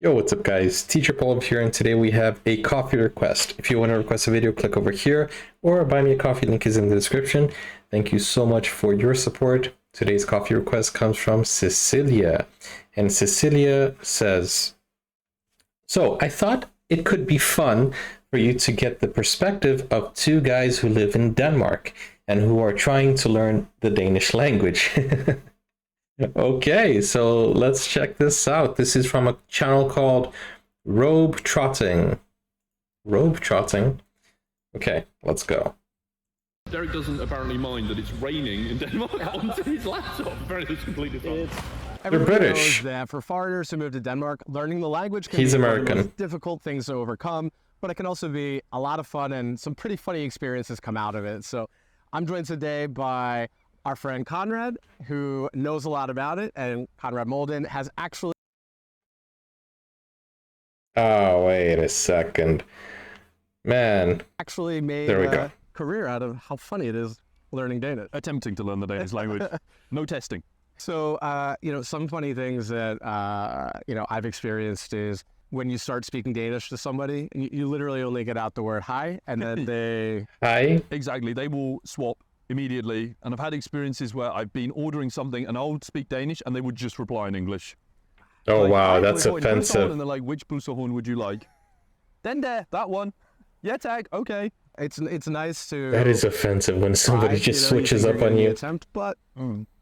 Yo, what's up guys? Teacher Paul here, and today we have a coffee request. If you want to request a video, click over here, or buy me a coffee, link is in the description. Thank you so much for your support. Today's coffee request comes from Cecilia, and Cecilia says, so I thought it could be fun for you to get the perspective of two guys who live in Denmark and who are trying to learn the Danish language. Okay, so let's check this out. This is from a channel called Robe Trotting. Robe Trotting? Okay, let's go. Derek doesn't apparently mind that it's raining in Denmark onto his laptop. Apparently it's completely fine. They're British. Knows that for foreigners who move to Denmark, learning the language can He's be American. one of the most difficult things to overcome, but it can also be a lot of fun and some pretty funny experiences come out of it. So I'm joined today by our friend Conrad, who knows a lot about it, and Conrad Molden has actually... Oh, wait a second. Man. Actually made a career out of how funny it is learning Danish. Attempting to learn the Danish language. No testing. So, some funny things that, I've experienced is when you start speaking Danish to somebody, and you literally only get out the word hi, and then they... Hi? Exactly. They will swap immediately. And I've had experiences where I've been ordering something and I'll speak Danish and they would just reply in English. Oh, like, wow, that's offensive. And they're like, which plusserhorn would you like? Then there, that one. Yeah, tag, okay. It's nice to... That is offensive when somebody just switches up on you. Attempt, but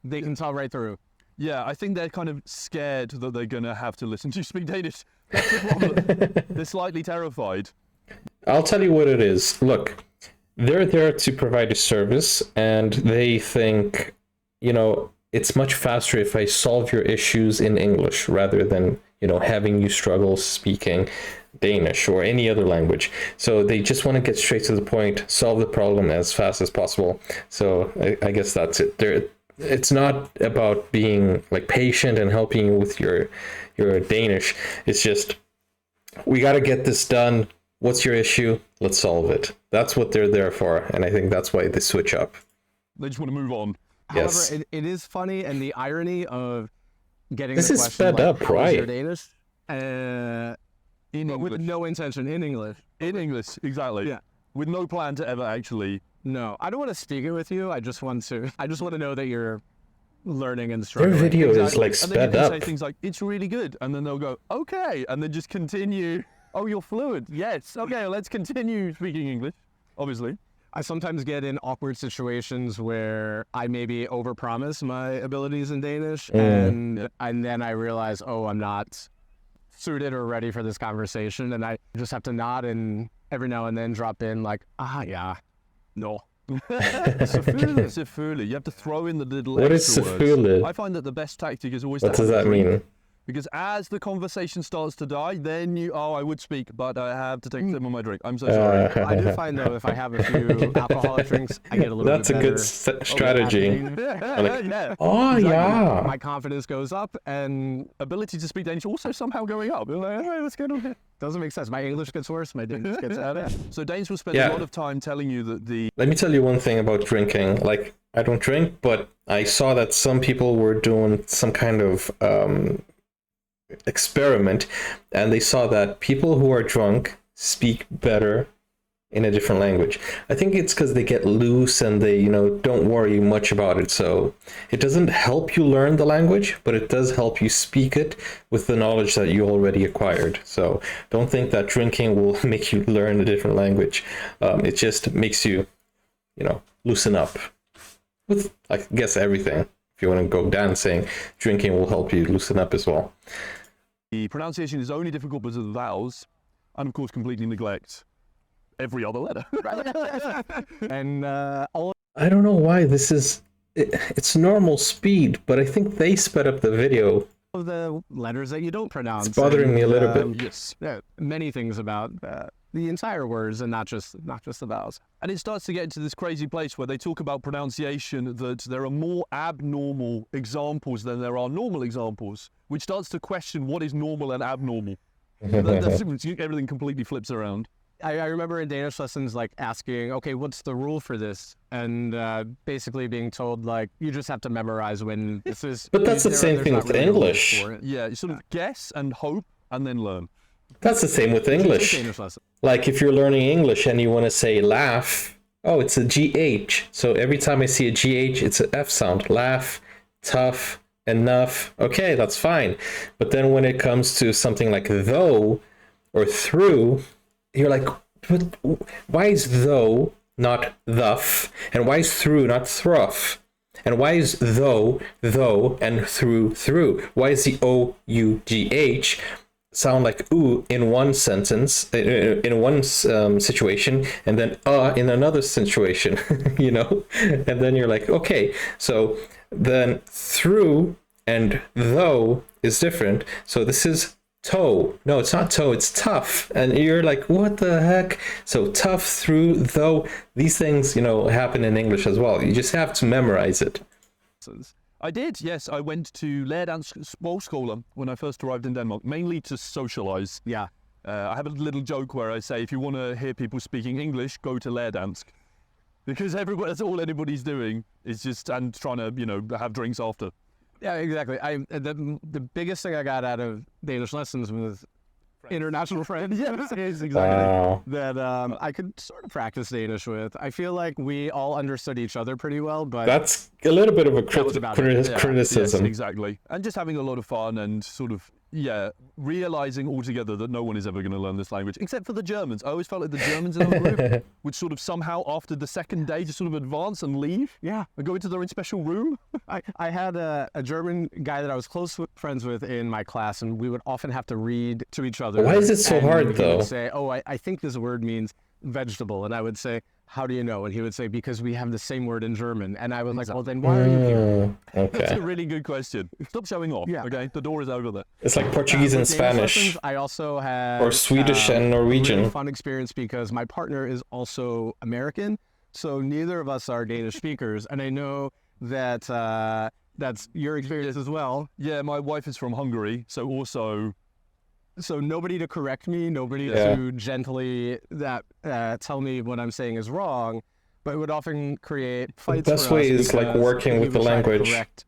they can tell right through. Yeah, I think they're kind of scared that they're going to have to listen to you speak Danish. That's the problem. They're slightly terrified. I'll tell you what it is. Look, they're there to provide a service, and they think, it's much faster if I solve your issues in English rather than, having you struggle speaking Danish or any other language. So they just want to get straight to the point, solve the problem as fast as possible. So I guess that's it. It's not about being like patient and helping you with your Danish. It's just, we got to get this done. What's your issue? Let's solve it. That's what they're there for, and I think that's why they switch up. They just want to move on. Yes. However, it is funny, and the irony of getting this the is question sped like, up, how is your right? Danish? With no intention in English. In English, exactly. Yeah. With no plan to ever actually... No, I don't want to speak it with you. I just want to know that you're learning and struggling. Their video is like and sped then you can up. say things like, it's really good. And then they'll go, okay. And then just continue. Oh, you're fluent. Yes. Okay, let's continue speaking English, obviously. I sometimes get in awkward situations where I maybe overpromise my abilities in Danish, and then I realize, oh, I'm not suited or ready for this conversation, and I just have to nod and every now and then drop in like, yeah, no. Selvfølgelig. You have to throw in the little What is extra words. selvfølgelig? I find that the best tactic is always What to does have a that drink. mean? Because as the conversation starts to die, then I would speak, but I have to take a sip of my drink. I'm so sorry. I do find, though, if I have a few alcoholic drinks, I get a little That's bit a better. good strategy. Like, Yeah. oh, Exactly. yeah. My confidence goes up, and Ability to speak Danish also somehow going up. You're like, hey, what's going on here? doesn't make sense. My English gets worse, my Danish gets better. So Danes will spend a lot of time telling you that Let me tell you one thing about drinking. Like, I don't drink, but I saw that some people were doing some kind of experiment, and they saw that people who are drunk speak better in a different language. I think it's because they get loose and they, don't worry much about it. So it doesn't help you learn the language, but it does help you speak it with the knowledge that you already acquired. So don't think that drinking will make you learn a different language. It just makes you, loosen up with, I guess, everything. If you want to go dancing, drinking will help you loosen up as well. the pronunciation is only difficult because of the vowels, and of course completely neglect every other letter. And all I don't know why this is, it's normal speed, but I think they sped up the video. of the letters that you don't pronounce. It's bothering me a little bit. Yes. Yeah, many things about the entire words and not just the vowels. And it starts to get into this crazy place where they talk about pronunciation, that there are more abnormal examples than there are normal examples, which starts to question what is normal and abnormal. Everything completely flips around. I remember in Danish lessons, like asking, okay, what's the rule for this? And basically being told, like, you just have to memorize when this is... But that's the same there's thing not with really a rule English. for it. Yeah, you sort of guess and hope, and then learn. That's the same with Take English. Danish lesson. Like if you're learning English and you want to say laugh, oh, it's a GH. So every time I see a GH, it's an F sound. Laugh, tough, enough. Okay, that's fine. But then when it comes to something like though or through, you're like, but why is though not thuff? And why is through not thruff? And why is though, and through? Why is the O-U-G-H sound like ooh in one sentence, in one situation, and then in another situation, you know? And then you're like, okay, so then through and though is different. So this is toe. No, it's not toe, it's tough. And you're like, what the heck? So tough, through, though, these things, you know, happen in English as well. You just have to memorize it. I did, yes. I went to Lærdansk Sprogskole when I first arrived in Denmark, mainly to socialize. Yeah. I have a little joke where I say, if you want to hear people speaking English, go to Lærdansk. Because that's all anybody's doing is just, and trying to, you know, have drinks after. Yeah, exactly. The biggest thing I got out of Danish lessons was international friends. Yes, exactly. Wow. That I could sort of practice Danish with. I feel like we all understood each other pretty well, but That's a little bit of a That was about it. Yeah. criticism. Yes, exactly. And just having a lot of fun and sort of, realizing altogether that no one is ever going to learn this language, except for the Germans. I always felt like the Germans in our group would sort of somehow, after the second day, just sort of advance and leave. Yeah. And go into their own special room. I had a German guy that I was friends with in my class, and we would often have to read to each other. Why is it so and hard, he though? would say, oh, I think this word means vegetable. And I would say, how do you know? And he would say, because we have the same word in German. And I was like, well, then why are you here? That's a Okay. really good question. Stop showing off, Yeah. okay? The door is over there. It's like Portuguese and With Danish Spanish. lessons, I also had Or Swedish and a Norwegian. really fun experience because my partner is also American, so neither of us are Danish speakers, and I know that that's your experience as well. Yeah, my wife is from Hungary, so also... So nobody to correct me, nobody Yeah. to gently tell me what I'm saying is wrong, but it would often create fights. best for us way is, like, because working he with the would try to language. correct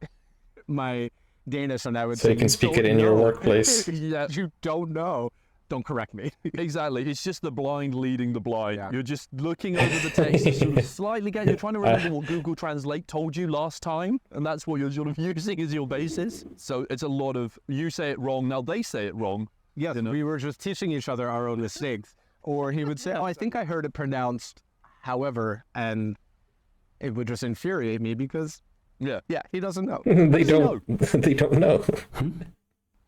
my Danish, and I would So say you can speak don't it in your know." workplace. Yeah, You don't know. Don't correct me. exactly. It's just the blind leading the blind. Yeah. You're just looking over the text, you sort of slightly you're trying to remember what Google Translate told you last time, and that's what you're sort of using as your basis. So it's a lot of, you say it wrong, now they say it wrong. Yes, You know? we were just teaching each other our own mistakes. Or he would say, oh, I think I heard it pronounced however, and it would just infuriate me because, Yeah. he doesn't know. They don't. They don't know.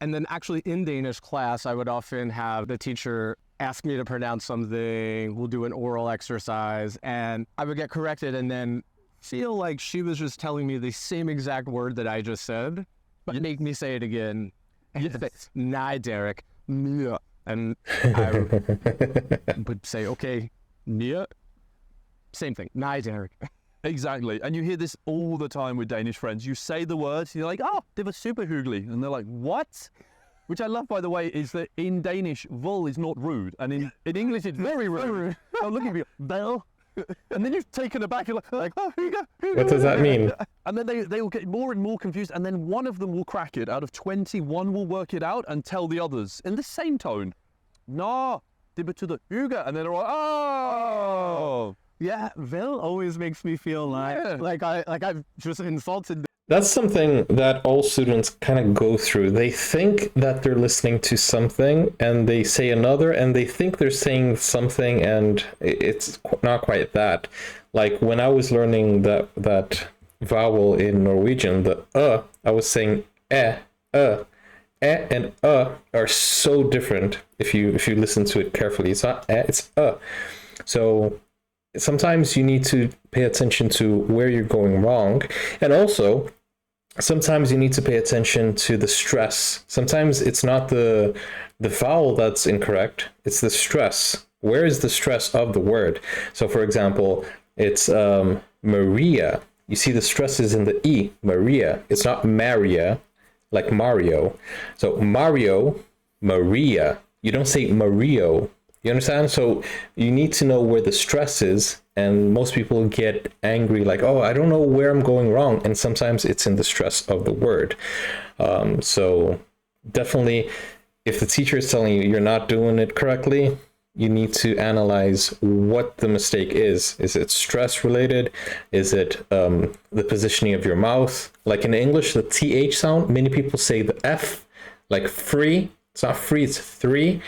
And then actually in Danish class, I would often have the teacher ask me to pronounce something. We'll do an oral exercise, and I would get corrected and then feel like she was just telling me the same exact word that I just said, but make me say it again. And say, "Nah, Derek. Mia." And I would say, okay, Mia. Same thing. Nah, Derek. Exactly. And you hear this all the time with Danish friends. You say the words, you're like, oh, det var super hyggelig. And they're like, what? Which I love, by the way, is that in Danish, vol is not rude. And in English, it's very rude. I'm looking for you, Bell. And then you're taken aback. You're like oh, here you go. What does that mean? And then they will get more and more confused. And then one of them will crack it. Out of 20, one will work it out and tell the others in the same tone. Nå, det betyder hygge. And then they're like, oh. Yeah, Vel always makes me feel like I've just insulted. That's something that all students kind of go through. They think that they're listening to something and they say another, and they think they're saying something, and it's not quite that. Like when I was learning that vowel in Norwegian, the I was saying and are so different if you listen to it carefully. It's not it's So sometimes you need to pay attention to where you're going wrong, and also sometimes you need to pay attention to the stress. Sometimes it's not the vowel that's incorrect, it's the stress. Where is the stress of the word? So for example, it's Maria. You see the stress is in the E, Maria. It's not Maria, like Mario. So Mario, Maria. You don't say Mario. You understand? So you need to know where the stress is, and most people get angry like, oh, I don't know where I'm going wrong, and sometimes it's in the stress of the word. So definitely if the teacher is telling you you're not doing it correctly, you need to analyze what the mistake is. Is it stress related? Is it the positioning of your mouth? Like in English, the TH sound, many people say the F, like free. It's not free, it's three.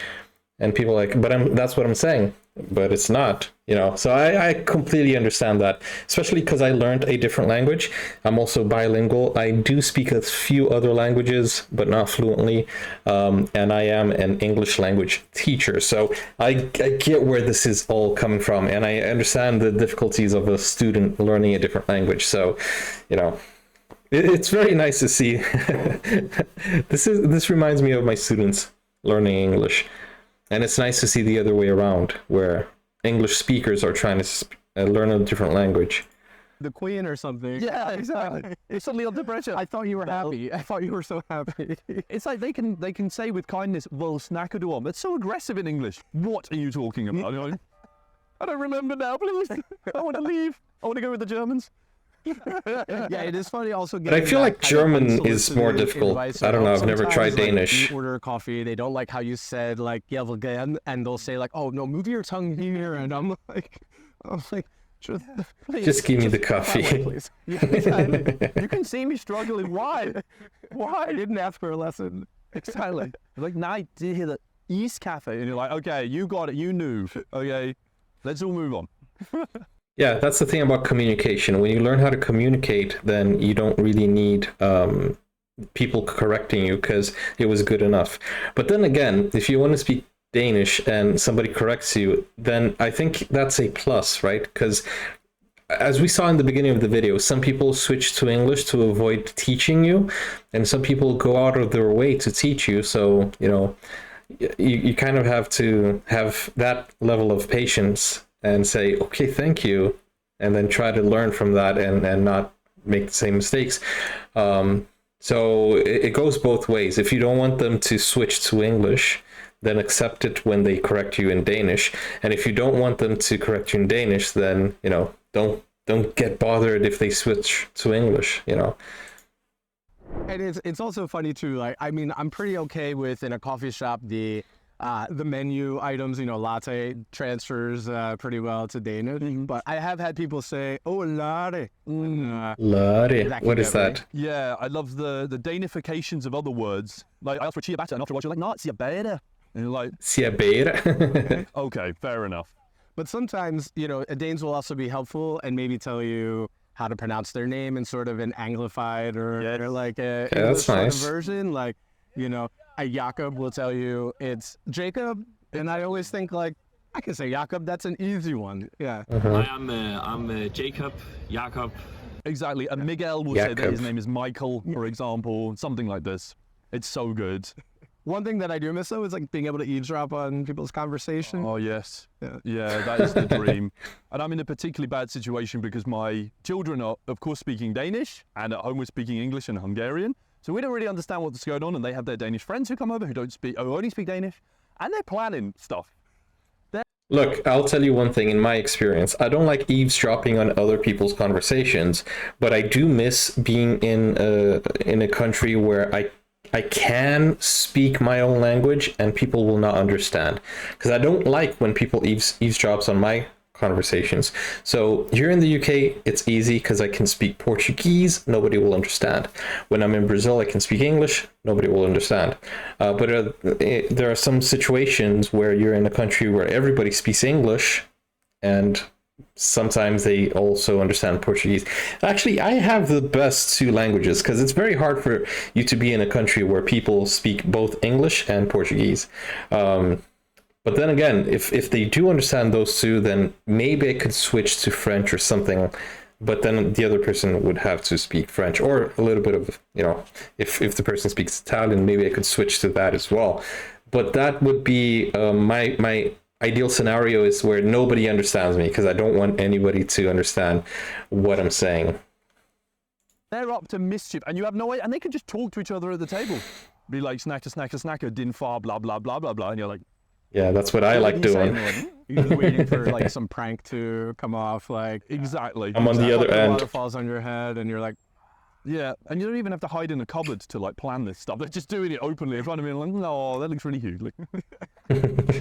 And people are like, but that's what I'm saying, but it's not, you know. So I completely understand that, especially because I learned a different language. I'm also bilingual. I do speak a few other languages, but not fluently. And I am an English language teacher. So I get where this is all coming from. And I understand the difficulties of a student learning a different language. So, you know, it's very nice to see. This reminds me of my students learning English. And it's nice to see the other way around, where English speakers are trying to learn a different language. The Queen or something. Yeah, exactly. It's suddenly under pressure. I thought you were happy. I thought you were so happy. It's like they can say with kindness, "Well, snacker du om." It's so aggressive in English. What are you talking about? You know, I don't remember now, please. I want to leave. I want to go with the Germans. Yeah, it is funny also. But I feel like German is more difficult. I don't know. I've never tried Danish. Like, you order coffee, they don't like how you said like "ja vel gerne," and they'll say like, "Oh no, move your tongue here," and I'm like, just give me the coffee. Way, please. Yeah, exactly. You can see me struggling. Why? I didn't ask for a lesson. Exactly. Like, now I did hear the East Cafe, and you're like, okay, you got it, you knew. Okay, let's all move on. Yeah, that's the thing about communication. When you learn how to communicate, then you don't really need people correcting you because it was good enough. But then again, if you want to speak Danish and somebody corrects you, then I think that's a plus, right? Because as we saw in the beginning of the video, some people switch to English to avoid teaching you, and some people go out of their way to teach you. So, you know, you kind of have to have that level of patience and say, okay, thank you, and then try to learn from that and not make the same mistakes. So it goes both ways. If you don't want them to switch to English, then accept it when they correct you in Danish. And if you don't want them to correct you in Danish, then, you know, don't get bothered if they switch to English, you know. And it's also funny too, like, I mean, I'm pretty okay with in a coffee shop the menu items, you know, latte transfers pretty well to Danish. But I have had people say, "Oh, latte." Latte. What is that? Yeah, I love the Danifications of other words. Like, I asked for ciabatta, and afterwards you're like, "No, it's ciabatta." And you're like, Ciabatta. okay, fair enough. But sometimes, you know, Danes will also be helpful and maybe tell you how to pronounce their name in sort of an anglified or like a English sort of version. Like, you know, a Jakob will tell you it's Jacob, and I always think like, I can say Jakob, that's an easy one. Yeah. Hi, I'm Jacob, Jakob. Exactly. And Miguel will say that his name is Michael, for example, something like this. It's so good. One thing that I do miss though is like being able to eavesdrop on people's conversation. Oh yes. Yeah, that is the dream. And I'm in a particularly bad situation because my children are, of course, speaking Danish, and at home we're speaking English and Hungarian. So we don't really understand what's going on, and they have their Danish friends who come over who only speak Danish, and they're planning stuff. Look, I'll tell you one thing in my experience. I don't like eavesdropping on other people's conversations, but I do miss being in a country where I can speak my own language and people will not understand. Because I don't like when people eavesdrops on my conversations. So here in the UK, it's easy because I can speak Portuguese, nobody will understand. When I'm in Brazil, I can speak English, nobody will understand. But there are some situations where you're in a country where everybody speaks English, and sometimes they also understand Portuguese. Actually, I have the best two languages because it's very hard for you to be in a country where people speak both English and Portuguese. But then again, if they do understand those two, then maybe I could switch to French or something. But then the other person would have to speak French, or a little bit of, you know, if the person speaks Italian, maybe I could switch to that as well. But that would be my ideal scenario is where nobody understands me, because I don't want anybody to understand what I'm saying. They're up to mischief, and you have no idea, and they can just talk to each other at the table. Be like, snacker, snacker, snacker, din far, blah, blah, blah, blah, blah, and you're like, yeah, that's what I like doing. You're just waiting for like some prank to come off, like exactly. I'm on the other end. Water falls on your head, and you're like, Yeah, and you don't even have to hide in a cupboard to like plan this stuff. They're just doing it openly in front of me. And like, no, that looks really huge.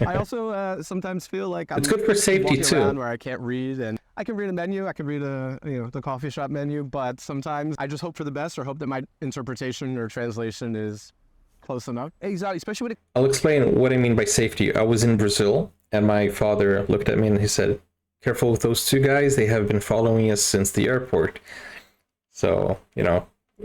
I also sometimes feel like I'm It's good for safety walking too. around where I can't read, and I can read a menu, I can read the coffee shop menu, but sometimes I just hope for the best or hope that my interpretation or translation is close enough. Exactly, especially when it I'll explain what I mean by safety. I was in Brazil, and my father looked at me and he said, "Careful with those two guys. They have been following us since the airport." So,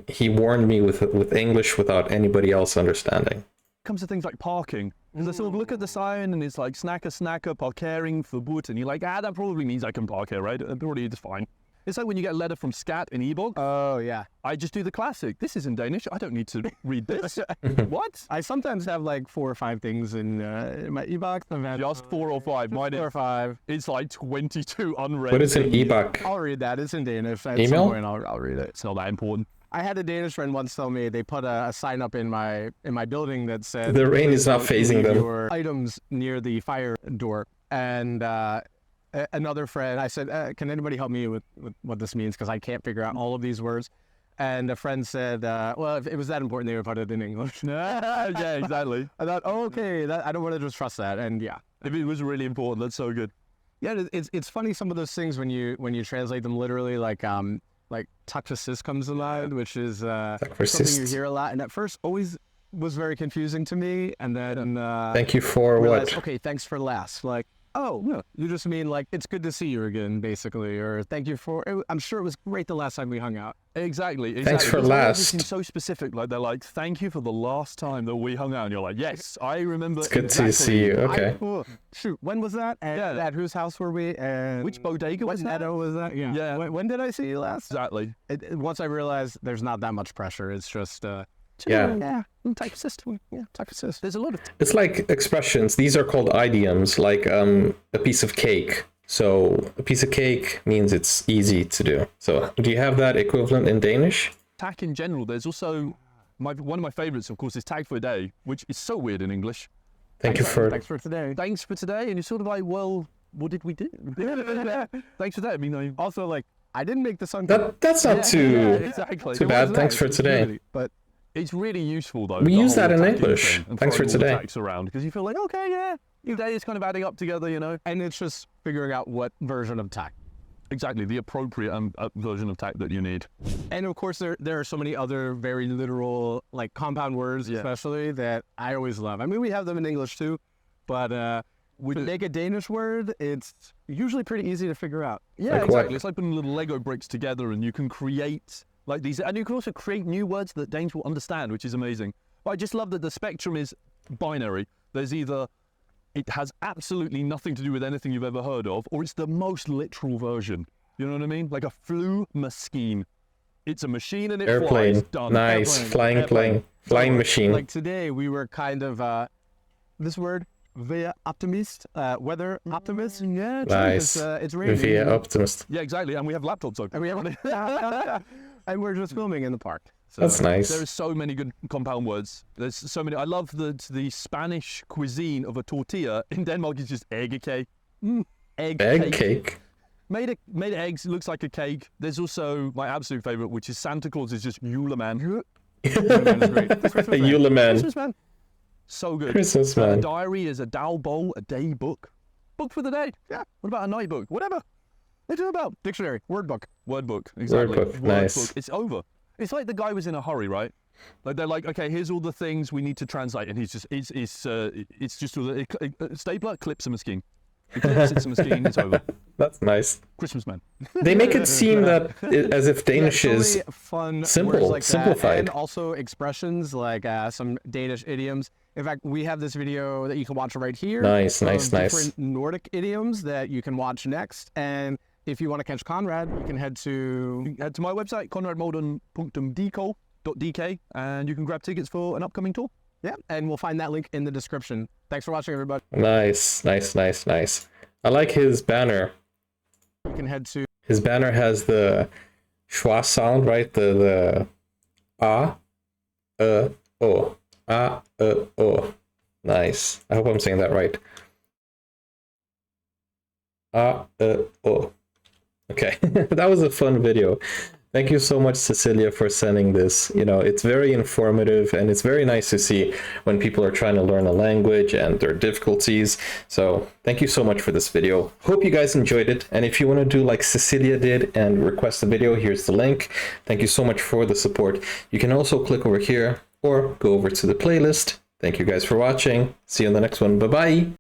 he warned me with English without anybody else understanding. comes to things like parking. Because I sort of look at the sign and it's like snacker, parkering verbot, and you're like, that probably means I can park here, right? Probably it's fine. It's like when you get a letter from Scat in ebook. Oh, yeah. I just do the classic. This is in Danish. I don't need to read this. What? I sometimes have like 4 or 5 things in my e-box. Just 4 or 5. Mine 4 or is, 5. it's like 22 unread. What is an things. e-book? I'll read that. It's in Danish. At Email? some point, I'll read it. It's not that important. I had a Danish friend once tell me they put a sign up in my building that said The rain is not "Don't phasing leave them." your items near the fire door. And another friend, I said, can anybody help me with what this means? Because I can't figure out all of these words. And a friend said, well, if it was that important, they would put it in English. Yeah, exactly. I thought, oh, okay, I don't want to just trust that. And yeah. If it was really important, that's so good. Yeah, it's funny some of those things when you translate them literally, like takfasis comes to mind, which is something you hear a lot, and at first always was very confusing to me. And then Thank you for realized, what? okay, thanks for last. Like, oh, no, you just mean like it's good to see you again, basically, or thank you for. I'm sure it was great the last time we hung out. Exactly. Thanks for Because last. Everything's so specific. Like they're like, thank you for the last time that we hung out. And you're like, yes, I remember. It's good to exactly. see you. Okay. Shoot, when was that? And Yeah. at whose house were we? And Which bodega was what that? meadow was that? Yeah. Yeah. When did I see you last? Exactly. Once I realized there's not that much pressure. It's just Yeah. type system. Yeah, type assist. There's a lot of It's like expressions. These are called idioms, like a piece of cake. So a piece of cake means it's easy to do. So do you have that equivalent in Danish? tag in general. There's also one of my favorites, of course, is tag for a day, which is so weird in English. Thanks for Thanks for today. Thanks for today, and you're sort of like, well, what did we do? Thanks for that. I mean, Also, like, I didn't make the sun. that's not too exactly. too bad. Thanks for today. But It's really useful though. We the use whole that in tagging English. thing and Thanks for throwing all the today. tags around because you feel like, okay, yeah, your day is kind of adding up together, you know. and it's just figuring out what version of tag. Exactly, the appropriate version of tag that you need. And of course, there are so many other very literal, like compound words, Yeah. especially that I always love. I mean, we have them in English too, but to make a Danish word, it's usually pretty easy to figure out. Yeah, Like exactly. what? It's like putting little Lego bricks together, and you can create like these, and you can also create new words that Danes will understand, which is amazing. But I just love that the spectrum is binary. There's either it has absolutely nothing to do with anything you've ever heard of, or it's the most literal version. You know what I mean? Like a flymaskine. It's a machine and it Airplane. flies. Done. Nice. Airplane. Flying Airplane. plane. Flying machine. Like today, we were kind of this word, via optimist, weather optimist. Yeah, true, Nice. It's raining. Via optimist. Yeah, exactly. And we have laptops open. And we have, and we're just filming in the park. So That's nice. There's so many good compound words. There's so many. I love the Spanish cuisine of a tortilla. In Denmark, it's just eggekage. Egg Egg cake. Made of eggs. It looks like a cake. There's also my absolute favorite, which is Santa Claus is just Juleman. A Yule man. Christmas man. So good. Christmas A man. diary is a dagbol, a day book. Book for the day. Yeah. What about a night book? Whatever. They do about Dictionary, word book. word book. Exactly. book, nice. book. It's over. It's like the guy was in a hurry, right? Like they're like, okay, here's all the things we need to translate, and he's just it's just a stapler clips a machine. It clips, it's a machine, it's over. That's nice. Christmas man. They make it seem that as if Danish Yeah, so is many fun simple, words like that, simplified. and also expressions like some Danish idioms. In fact, we have this video that you can watch right here. Nice, of nice, nice. different Nordic idioms that you can watch next. And if you want to catch Conrad, you can head to Head to my website, conradmolden.dk, and you can grab tickets for an upcoming tour. and we'll find that link in the description. Thanks for watching, everybody. Nice, nice, nice, nice. I like his banner. You can head to His banner has the schwa sound, right? The a, o, a, o. Nice. I hope I'm saying that right. A, o. Okay, that was a fun video. Thank you so much, Cecilia, for sending this. You know, it's very informative and it's very nice to see when people are trying to learn a language and their difficulties. So thank you so much for this video. Hope you guys enjoyed it. And if you want to do like Cecilia did and request a video, here's the link. Thank you so much for the support. You can also click over here or go over to the playlist. Thank you guys for watching. See you in the next one. Bye-bye.